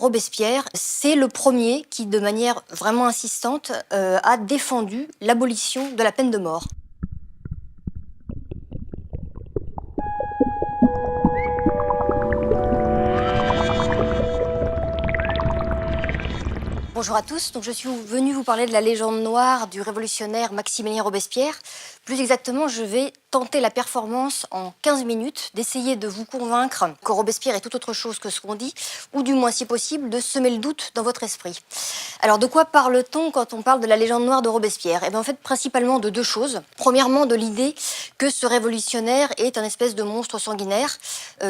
Robespierre, c'est le premier qui, de manière vraiment insistante, a défendu l'abolition de la peine de mort. Bonjour à tous, donc je suis venue vous parler de la légende noire du révolutionnaire Maximilien Robespierre. Plus exactement, je vais tenter la performance en 15 minutes d'essayer de vous convaincre que Robespierre est tout autre chose que ce qu'on dit, ou du moins, si possible, de semer le doute dans votre esprit. Alors, de quoi parle-t-on quand on parle de la légende noire de Robespierre? Eh bien, en fait, principalement de deux choses. Premièrement, de l'idée que ce révolutionnaire est un espèce de monstre sanguinaire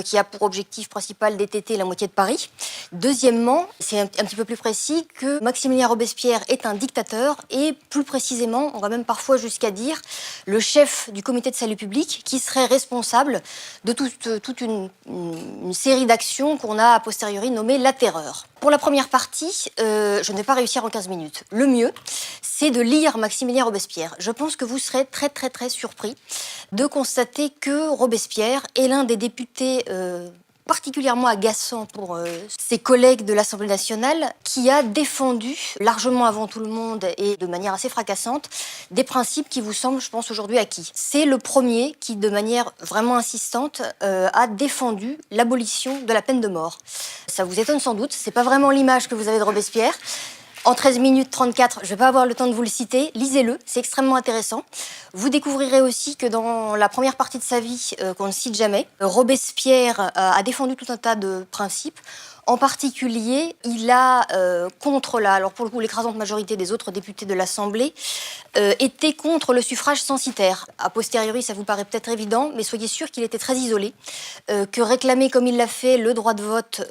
qui a pour objectif principal d'étêter la moitié de Paris. Deuxièmement, c'est un petit peu plus précis, que Maximilien Robespierre est un dictateur et, plus précisément, on va même parfois jusqu'à dire le chef du comité de salut public qui serait responsable de toute une série d'actions qu'on a a posteriori nommées la terreur. Pour la première partie, je ne vais pas réussir en 15 minutes. Le mieux, c'est de lire Maximilien Robespierre. Je pense que vous serez très surpris de constater que Robespierre est l'un des députés particulièrement agaçant pour ses collègues de l'Assemblée nationale, qui a défendu, largement avant tout le monde et de manière assez fracassante, des principes qui vous semblent, je pense, aujourd'hui acquis. C'est le premier qui, de manière vraiment insistante, a défendu l'abolition de la peine de mort. Ça vous étonne sans doute, c'est pas vraiment l'image que vous avez de Robespierre. En 13 minutes 34, je ne vais pas avoir le temps de vous le citer, lisez-le, c'est extrêmement intéressant. Vous découvrirez aussi que dans la première partie de sa vie, qu'on ne cite jamais, Robespierre a défendu tout un tas de principes. En particulier, il a, alors pour le coup, l'écrasante majorité des autres députés de l'Assemblée, était contre le suffrage censitaire. A posteriori, ça vous paraît peut-être évident, mais soyez sûr qu'il était très isolé, que réclamer comme il l'a fait le droit de vote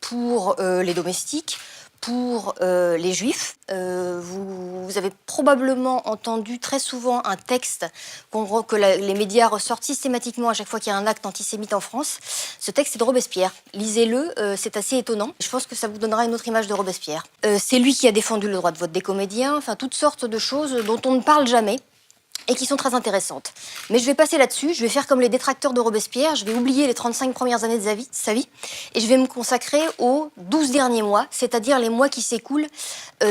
pour les domestiques, pour les juifs. Vous avez probablement entendu très souvent un texte que les médias ressortent systématiquement à chaque fois qu'il y a un acte antisémite en France. Ce texte est de Robespierre. Lisez-le, c'est assez étonnant. Je pense que ça vous donnera une autre image de Robespierre. C'est lui qui a défendu le droit de vote des comédiens, enfin toutes sortes de choses dont on ne parle jamais et qui sont très intéressantes. Mais je vais passer là-dessus, je vais faire comme les détracteurs de Robespierre, je vais oublier les 35 premières années de sa vie, et je vais me consacrer aux 12 derniers mois, c'est-à-dire les mois qui s'écoulent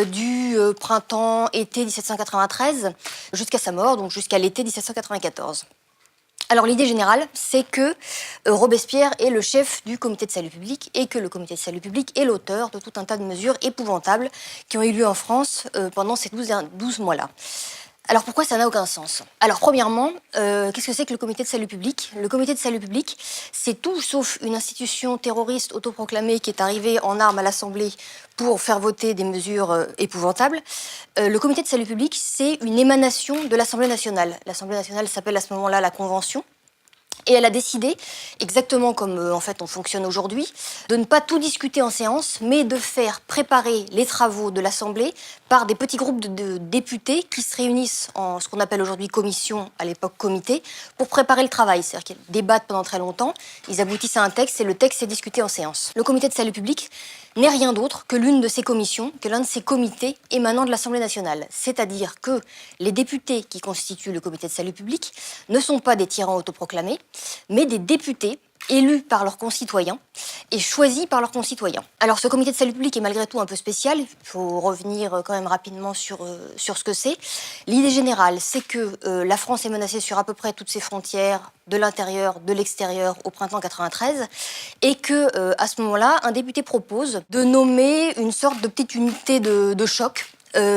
du printemps-été 1793 jusqu'à sa mort, donc jusqu'à l'été 1794. Alors l'idée générale, c'est que Robespierre est le chef du comité de salut public et que le comité de salut public est l'auteur de tout un tas de mesures épouvantables qui ont eu lieu en France pendant ces 12 mois-là. Alors pourquoi ça n'a aucun sens? Alors premièrement, qu'est-ce que c'est que le comité de salut public? Le comité de salut public, c'est tout sauf une institution terroriste autoproclamée qui est arrivée en armes à l'Assemblée pour faire voter des mesures épouvantables. Le comité de salut public, c'est une émanation de l'Assemblée nationale. L'Assemblée nationale s'appelle à ce moment-là la Convention. Et elle a décidé, exactement comme en fait on fonctionne aujourd'hui, de ne pas tout discuter en séance, mais de faire préparer les travaux de l'Assemblée par des petits groupes de députés qui se réunissent en ce qu'on appelle aujourd'hui commission, à l'époque comité, pour préparer le travail. C'est-à-dire qu'ils débattent pendant très longtemps, ils aboutissent à un texte et le texte est discuté en séance. Le comité de salut public n'est rien d'autre que l'une de ces commissions, que l'un de ces comités émanant de l'Assemblée nationale. C'est-à-dire que les députés qui constituent le comité de salut public ne sont pas des tyrans autoproclamés, mais des députés élus par leurs concitoyens et choisis par leurs concitoyens. Alors ce comité de salut public est malgré tout un peu spécial, il faut revenir quand même rapidement sur ce que c'est. L'idée générale, c'est que la France est menacée sur à peu près toutes ses frontières, de l'intérieur, de l'extérieur, au printemps 93, et que à ce moment-là, un député propose de nommer une sorte de petite unité de choc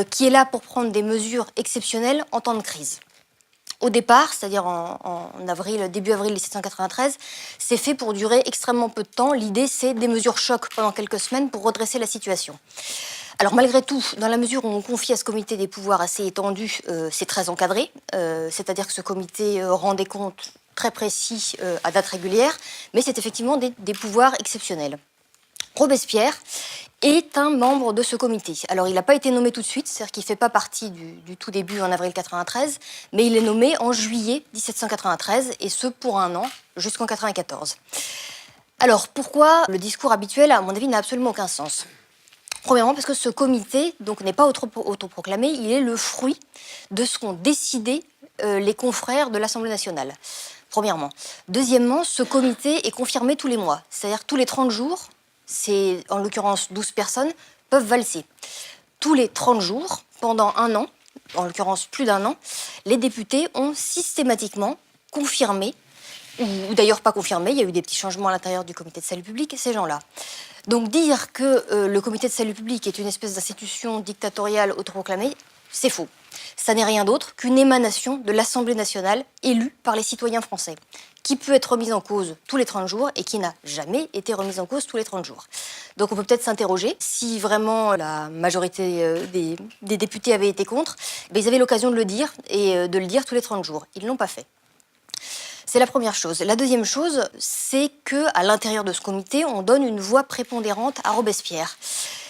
qui est là pour prendre des mesures exceptionnelles en temps de crise. Au départ, c'est-à-dire en début avril 1793, c'est fait pour durer extrêmement peu de temps. L'idée, c'est des mesures choc pendant quelques semaines pour redresser la situation. Alors malgré tout, dans la mesure où on confie à ce comité des pouvoirs assez étendus, c'est très encadré. C'est-à-dire que ce comité rend des comptes très précis à date régulière, mais c'est effectivement des pouvoirs exceptionnels. Robespierre est un membre de ce comité. Alors, il n'a pas été nommé tout de suite, c'est-à-dire qu'il ne fait pas partie du tout début en avril 93, mais il est nommé en juillet 1793, et ce pour un an, jusqu'en 94. Alors, pourquoi le discours habituel, à mon avis, n'a absolument aucun sens? Premièrement, parce que ce comité donc n'est pas autoproclamé, il est le fruit de ce qu'ont décidé les confrères de l'Assemblée nationale. Premièrement. Deuxièmement, ce comité est confirmé tous les mois, c'est-à-dire tous les 30 jours, c'est en l'occurrence 12 personnes, peuvent valser. Tous les 30 jours, pendant un an, en l'occurrence plus d'1 an, les députés ont systématiquement confirmé, ou d'ailleurs pas confirmé, il y a eu des petits changements à l'intérieur du comité de salut public, ces gens-là. Donc dire que le comité de salut public est une espèce d'institution dictatoriale autoproclamée, c'est faux. Ça n'est rien d'autre qu'une émanation de l'Assemblée nationale élue par les citoyens français, qui peut être remise en cause tous les 30 jours et qui n'a jamais été remise en cause tous les 30 jours. Donc on peut peut-être s'interroger si vraiment la majorité des députés avaient été contre, ils avaient l'occasion de le dire et de le dire tous les 30 jours. Ils ne l'ont pas fait. C'est la première chose. La deuxième chose, c'est qu'à l'intérieur de ce comité, on donne une voix prépondérante à Robespierre.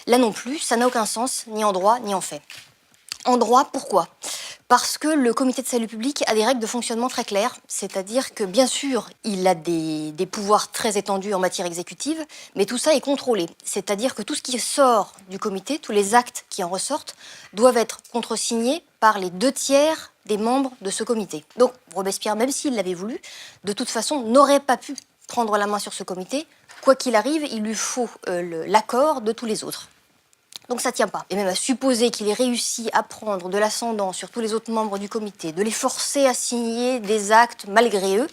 Là non plus, ça n'a aucun sens, ni en droit, ni en fait. En droit, pourquoi ? Parce que le comité de salut public a des règles de fonctionnement très claires, c'est-à-dire que bien sûr, il a des pouvoirs très étendus en matière exécutive, mais tout ça est contrôlé. C'est-à-dire que tout ce qui sort du comité, tous les actes qui en ressortent, doivent être contresignés par les 2/3 des membres de ce comité. Donc Robespierre, même s'il l'avait voulu, de toute façon, n'aurait pas pu prendre la main sur ce comité. Quoi qu'il arrive, il lui faut l'accord de tous les autres. Donc ça ne tient pas. Et même à supposer qu'il ait réussi à prendre de l'ascendant sur tous les autres membres du comité, de les forcer à signer des actes malgré eux,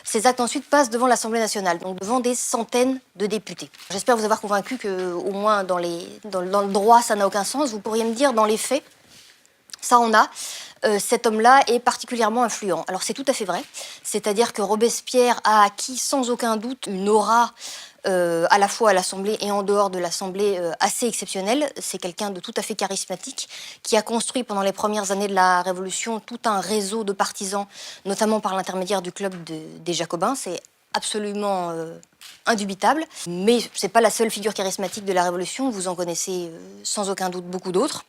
ces actes ensuite passent devant l'Assemblée nationale, donc devant des centaines de députés. J'espère vous avoir convaincu qu'au moins dans le droit, ça n'a aucun sens. Vous pourriez me dire, dans les faits, ça en a. Cet homme-là est particulièrement influent. Alors c'est tout à fait vrai, c'est-à-dire que Robespierre a acquis sans aucun doute une aura à la fois à l'Assemblée et en dehors de l'Assemblée assez exceptionnelle. C'est quelqu'un de tout à fait charismatique qui a construit pendant les premières années de la Révolution tout un réseau de partisans, notamment par l'intermédiaire du club des Jacobins. C'est absolument indubitable, mais c'est pas la seule figure charismatique de la Révolution. Vous en connaissez sans aucun doute beaucoup d'autres.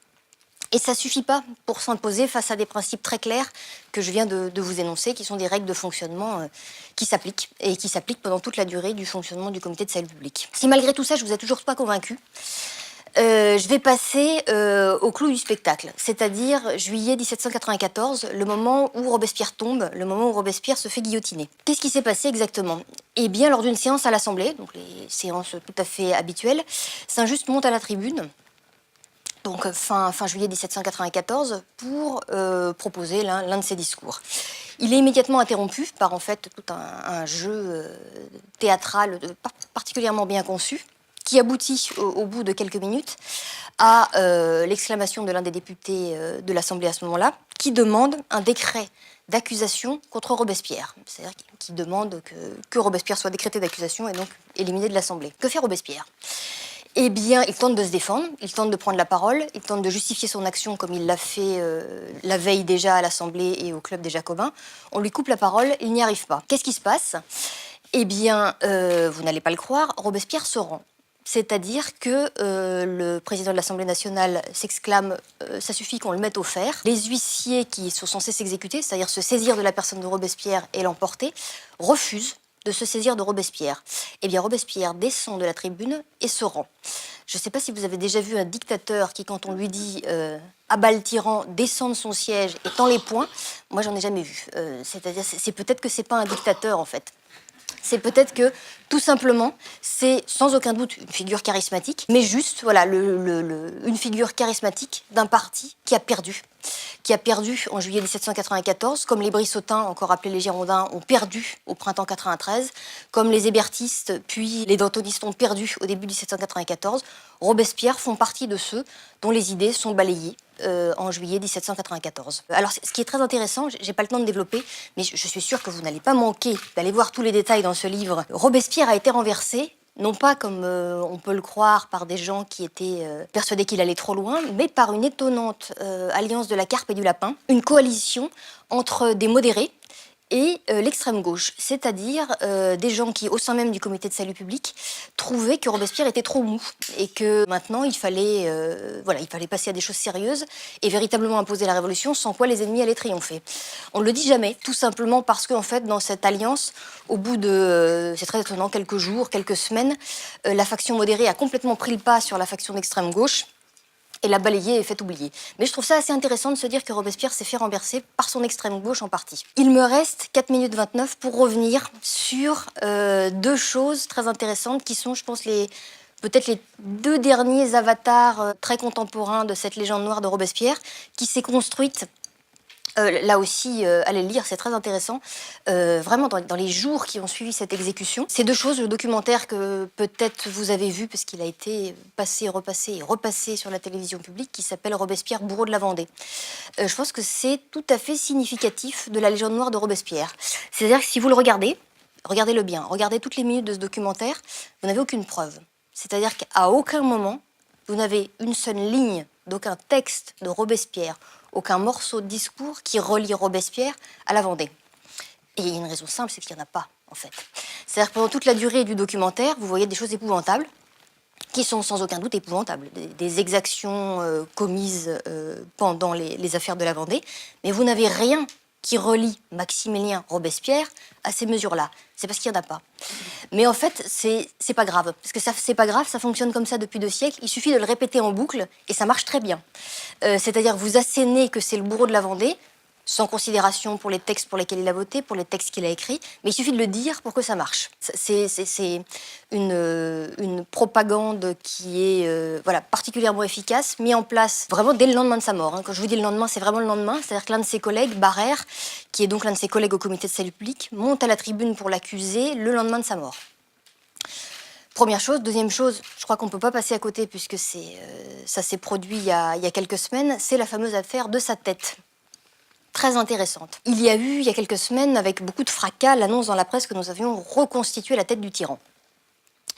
Et ça ne suffit pas pour s'imposer face à des principes très clairs que je viens de vous énoncer, qui sont des règles de fonctionnement qui s'appliquent, et qui s'appliquent pendant toute la durée du fonctionnement du comité de salut public. Si malgré tout ça, je ne vous ai toujours pas convaincu, je vais passer au clou du spectacle, c'est-à-dire juillet 1794, le moment où Robespierre tombe, le moment où Robespierre se fait guillotiner. Qu'est-ce qui s'est passé exactement ? Eh bien, lors d'une séance à l'Assemblée, donc les séances tout à fait habituelles, Saint-Just monte à la tribune, donc fin juillet 1794, pour proposer l'un de ses discours. Il est immédiatement interrompu par en fait tout un jeu théâtral particulièrement bien conçu, qui aboutit au bout de quelques minutes à l'exclamation de l'un des députés de l'Assemblée à ce moment-là, qui demande un décret d'accusation contre Robespierre. C'est-à-dire qui demande que Robespierre soit décrété d'accusation et donc éliminé de l'Assemblée. Que fait Robespierre ? Eh bien, il tente de se défendre, il tente de prendre la parole, il tente de justifier son action comme il l'a fait la veille déjà à l'Assemblée et au Club des Jacobins. On lui coupe la parole, il n'y arrive pas. Qu'est-ce qui se passe ? Eh bien, vous n'allez pas le croire, Robespierre se rend. C'est-à-dire que le président de l'Assemblée nationale s'exclame « ça suffit qu'on le mette au fer ». Les huissiers qui sont censés s'exécuter, c'est-à-dire se saisir de la personne de Robespierre et l'emporter, refusent de se saisir de Robespierre. Eh bien, Robespierre descend de la tribune et se rend. Je ne sais pas si vous avez déjà vu un dictateur qui, quand on lui dit « abat le tyran », descend de son siège et tend les poings. Moi, j'en ai jamais vu. C'est-à-dire, c'est peut-être que c'est pas un dictateur, en fait. C'est peut-être que, tout simplement, c'est sans aucun doute une figure charismatique, mais juste, voilà, une figure charismatique d'un parti qui a perdu en juillet 1794, comme les Brissotins, encore appelés les Girondins, ont perdu au printemps 93, comme les hébertistes, puis les dantonistes ont perdu au début 1794. Robespierre font partie de ceux dont les idées sont balayées en juillet 1794. Alors, ce qui est très intéressant, j'ai pas le temps de développer, mais je suis sûre que vous n'allez pas manquer d'aller voir tous les détails dans ce livre. Robespierre a été renversé, non pas comme on peut le croire par des gens qui étaient persuadés qu'il allait trop loin, mais par une étonnante alliance de la carpe et du lapin, une coalition entre des modérés et l'extrême gauche, c'est-à-dire des gens qui, au sein même du comité de salut public, trouvaient que Robespierre était trop mou et que maintenant il fallait passer à des choses sérieuses et véritablement imposer la révolution, sans quoi les ennemis allaient triompher. On ne le dit jamais, tout simplement parce qu'en fait, dans cette alliance, au bout de, c'est très étonnant, quelques jours, quelques semaines, la faction modérée a complètement pris le pas sur la faction d'extrême gauche, et l'a balayé et fait oublier. Mais je trouve ça assez intéressant de se dire que Robespierre s'est fait renverser par son extrême gauche en partie. Il me reste 4 minutes 29 pour revenir sur deux choses très intéressantes qui sont, je pense, les peut-être les 2 derniers avatars très contemporains de cette légende noire de Robespierre, qui s'est construite. Là aussi, allez le lire, c'est très intéressant. Vraiment, dans les jours qui ont suivi cette exécution. Ces 2 choses, le documentaire que peut-être vous avez vu, parce qu'il a été passé, repassé et repassé sur la télévision publique, qui s'appelle Robespierre, bourreau de la Vendée. Je pense que c'est tout à fait significatif de la légende noire de Robespierre. C'est-à-dire que si vous le regardez, regardez-le bien, regardez toutes les minutes de ce documentaire, vous n'avez aucune preuve. C'est-à-dire qu'à aucun moment, vous n'avez une seule ligne d'aucun texte de Robespierre, aucun morceau de discours qui relie Robespierre à la Vendée. Et il y a une raison simple, c'est qu'il n'y en a pas, en fait. C'est-à-dire que pendant toute la durée du documentaire, vous voyez des choses épouvantables, qui sont sans aucun doute épouvantables, des exactions commises pendant les affaires de la Vendée, mais vous n'avez rien qui relie Maximilien Robespierre à ces mesures-là. C'est parce qu'il n'y en a pas. Mais en fait, c'est pas grave. Parce que c'est pas grave, ça fonctionne comme ça depuis 2 siècles. Il suffit de le répéter en boucle et ça marche très bien. C'est-à-dire vous assénez que c'est le bourreau de la Vendée, sans considération pour les textes pour lesquels il a voté, pour les textes qu'il a écrits, mais il suffit de le dire pour que ça marche. C'est une propagande qui est voilà, particulièrement efficace, mise en place vraiment dès le lendemain de sa mort. Quand je vous dis le lendemain, c'est vraiment le lendemain, c'est-à-dire que l'un de ses collègues, Barère, qui est donc l'un de ses collègues au comité de salut public, monte à la tribune pour l'accuser le lendemain de sa mort. Première chose. Deuxième chose, je crois qu'on ne peut pas passer à côté puisque ça s'est produit il y a quelques semaines, c'est la fameuse affaire de sa tête. Très intéressante. Il y a eu, il y a quelques semaines, avec beaucoup de fracas, l'annonce dans la presse que nous avions reconstitué la tête du tyran.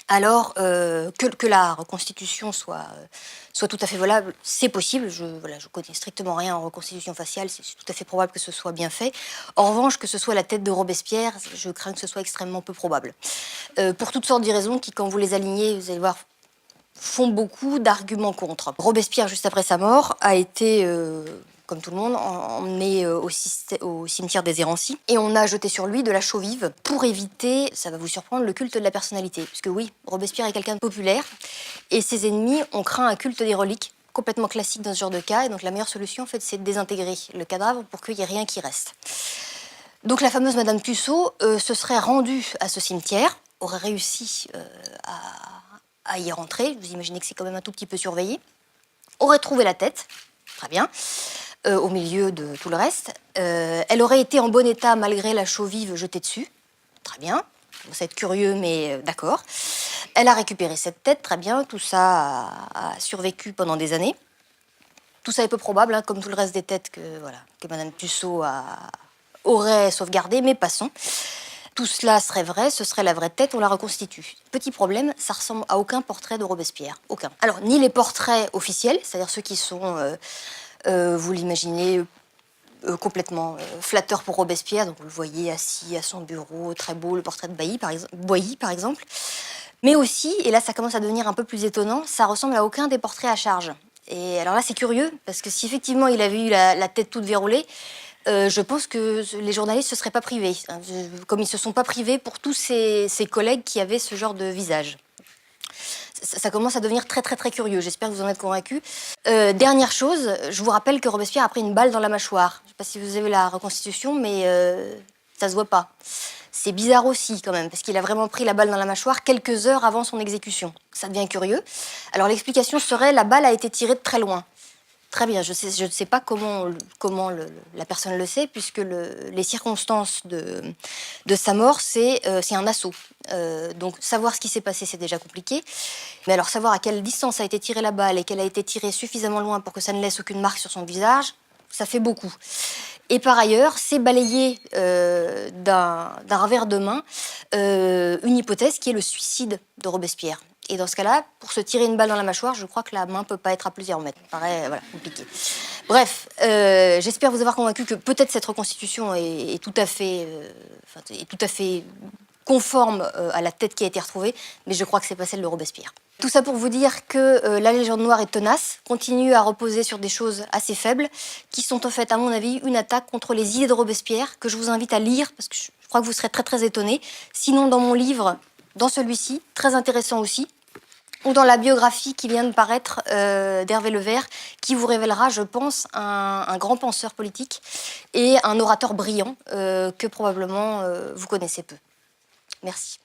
Alors, que la reconstitution soit tout à fait valable, c'est possible. Je connais strictement rien en reconstitution faciale, c'est tout à fait probable que ce soit bien fait. En revanche, que ce soit la tête de Robespierre, je crains que ce soit extrêmement peu probable. Pour toutes sortes de raisons qui, quand vous les alignez, vous allez voir, font beaucoup d'arguments contre. Robespierre, juste après sa mort, a été, comme tout le monde, emmené au cimetière des Érancy. Et on a jeté sur lui de la chaux vive pour éviter, ça va vous surprendre, le culte de la personnalité. Puisque oui, Robespierre est quelqu'un de populaire et ses ennemis ont craint un culte des reliques, complètement classique dans ce genre de cas. Et donc la meilleure solution, en fait, c'est de désintégrer le cadavre pour qu'il n'y ait rien qui reste. Donc la fameuse Madame Tussaud se serait rendue à ce cimetière, aurait réussi à y rentrer, vous imaginez que c'est quand même un tout petit peu surveillé, aurait trouvé la tête, très bien, au milieu de tout le reste. Elle aurait été en bon état malgré la chaux vive jetée dessus, très bien, vous êtes curieux mais d'accord. Elle a récupéré cette tête, très bien, tout ça a survécu pendant des années. Tout ça est peu probable, hein, comme tout le reste des têtes que Madame Tussaud aurait sauvegardé, mais passons. Tout cela serait vrai, ce serait la vraie tête, on la reconstitue. Petit problème, ça ressemble à aucun portrait de Robespierre, aucun. Alors, ni les portraits officiels, c'est-à-dire ceux qui sont, vous l'imaginez, complètement flatteurs pour Robespierre, donc vous le voyez assis à son bureau, très beau, le portrait de Boilly, par exemple. Mais aussi, et là ça commence à devenir un peu plus étonnant, ça ressemble à aucun des portraits à charge. Et alors là, c'est curieux, parce que si effectivement il avait eu la tête toute verroulée, je pense que les journalistes ne se seraient pas privés, hein, comme ils ne se sont pas privés pour tous ces collègues qui avaient ce genre de visage. Ça commence à devenir très très très curieux, j'espère que vous en êtes convaincus. Dernière chose, je vous rappelle que Robespierre a pris une balle dans la mâchoire. Je ne sais pas si vous avez la reconstitution, mais ça ne se voit pas. C'est bizarre aussi quand même, parce qu'il a vraiment pris la balle dans la mâchoire quelques heures avant son exécution. Ça devient curieux. Alors l'explication serait, la balle a été tirée de très loin. Très bien, je ne sais pas comment la personne le sait, puisque les circonstances de sa mort, c'est un assaut. Donc savoir ce qui s'est passé, c'est déjà compliqué. Mais alors savoir à quelle distance a été tirée la balle et qu'elle a été tirée suffisamment loin pour que ça ne laisse aucune marque sur son visage, ça fait beaucoup. Et par ailleurs, c'est balayer d'un revers de main une hypothèse qui est le suicide de Robespierre. Et dans ce cas-là, pour se tirer une balle dans la mâchoire, je crois que la main ne peut pas être à plusieurs mètres. Ça paraît compliqué. Bref, j'espère vous avoir convaincu que peut-être cette reconstitution est tout à fait conforme à la tête qui a été retrouvée, mais je crois que c'est pas celle de Robespierre. Tout ça pour vous dire que la légende noire est tenace, continue à reposer sur des choses assez faibles, qui sont en fait, à mon avis, une attaque contre les idées de Robespierre, que je vous invite à lire, parce que je crois que vous serez très très étonnés. Sinon, dans mon livre, dans celui-ci, très intéressant aussi, ou dans la biographie qui vient de paraître d'Hervé Levert, qui vous révélera, je pense, un grand penseur politique et un orateur brillant que probablement vous connaissez peu. Merci.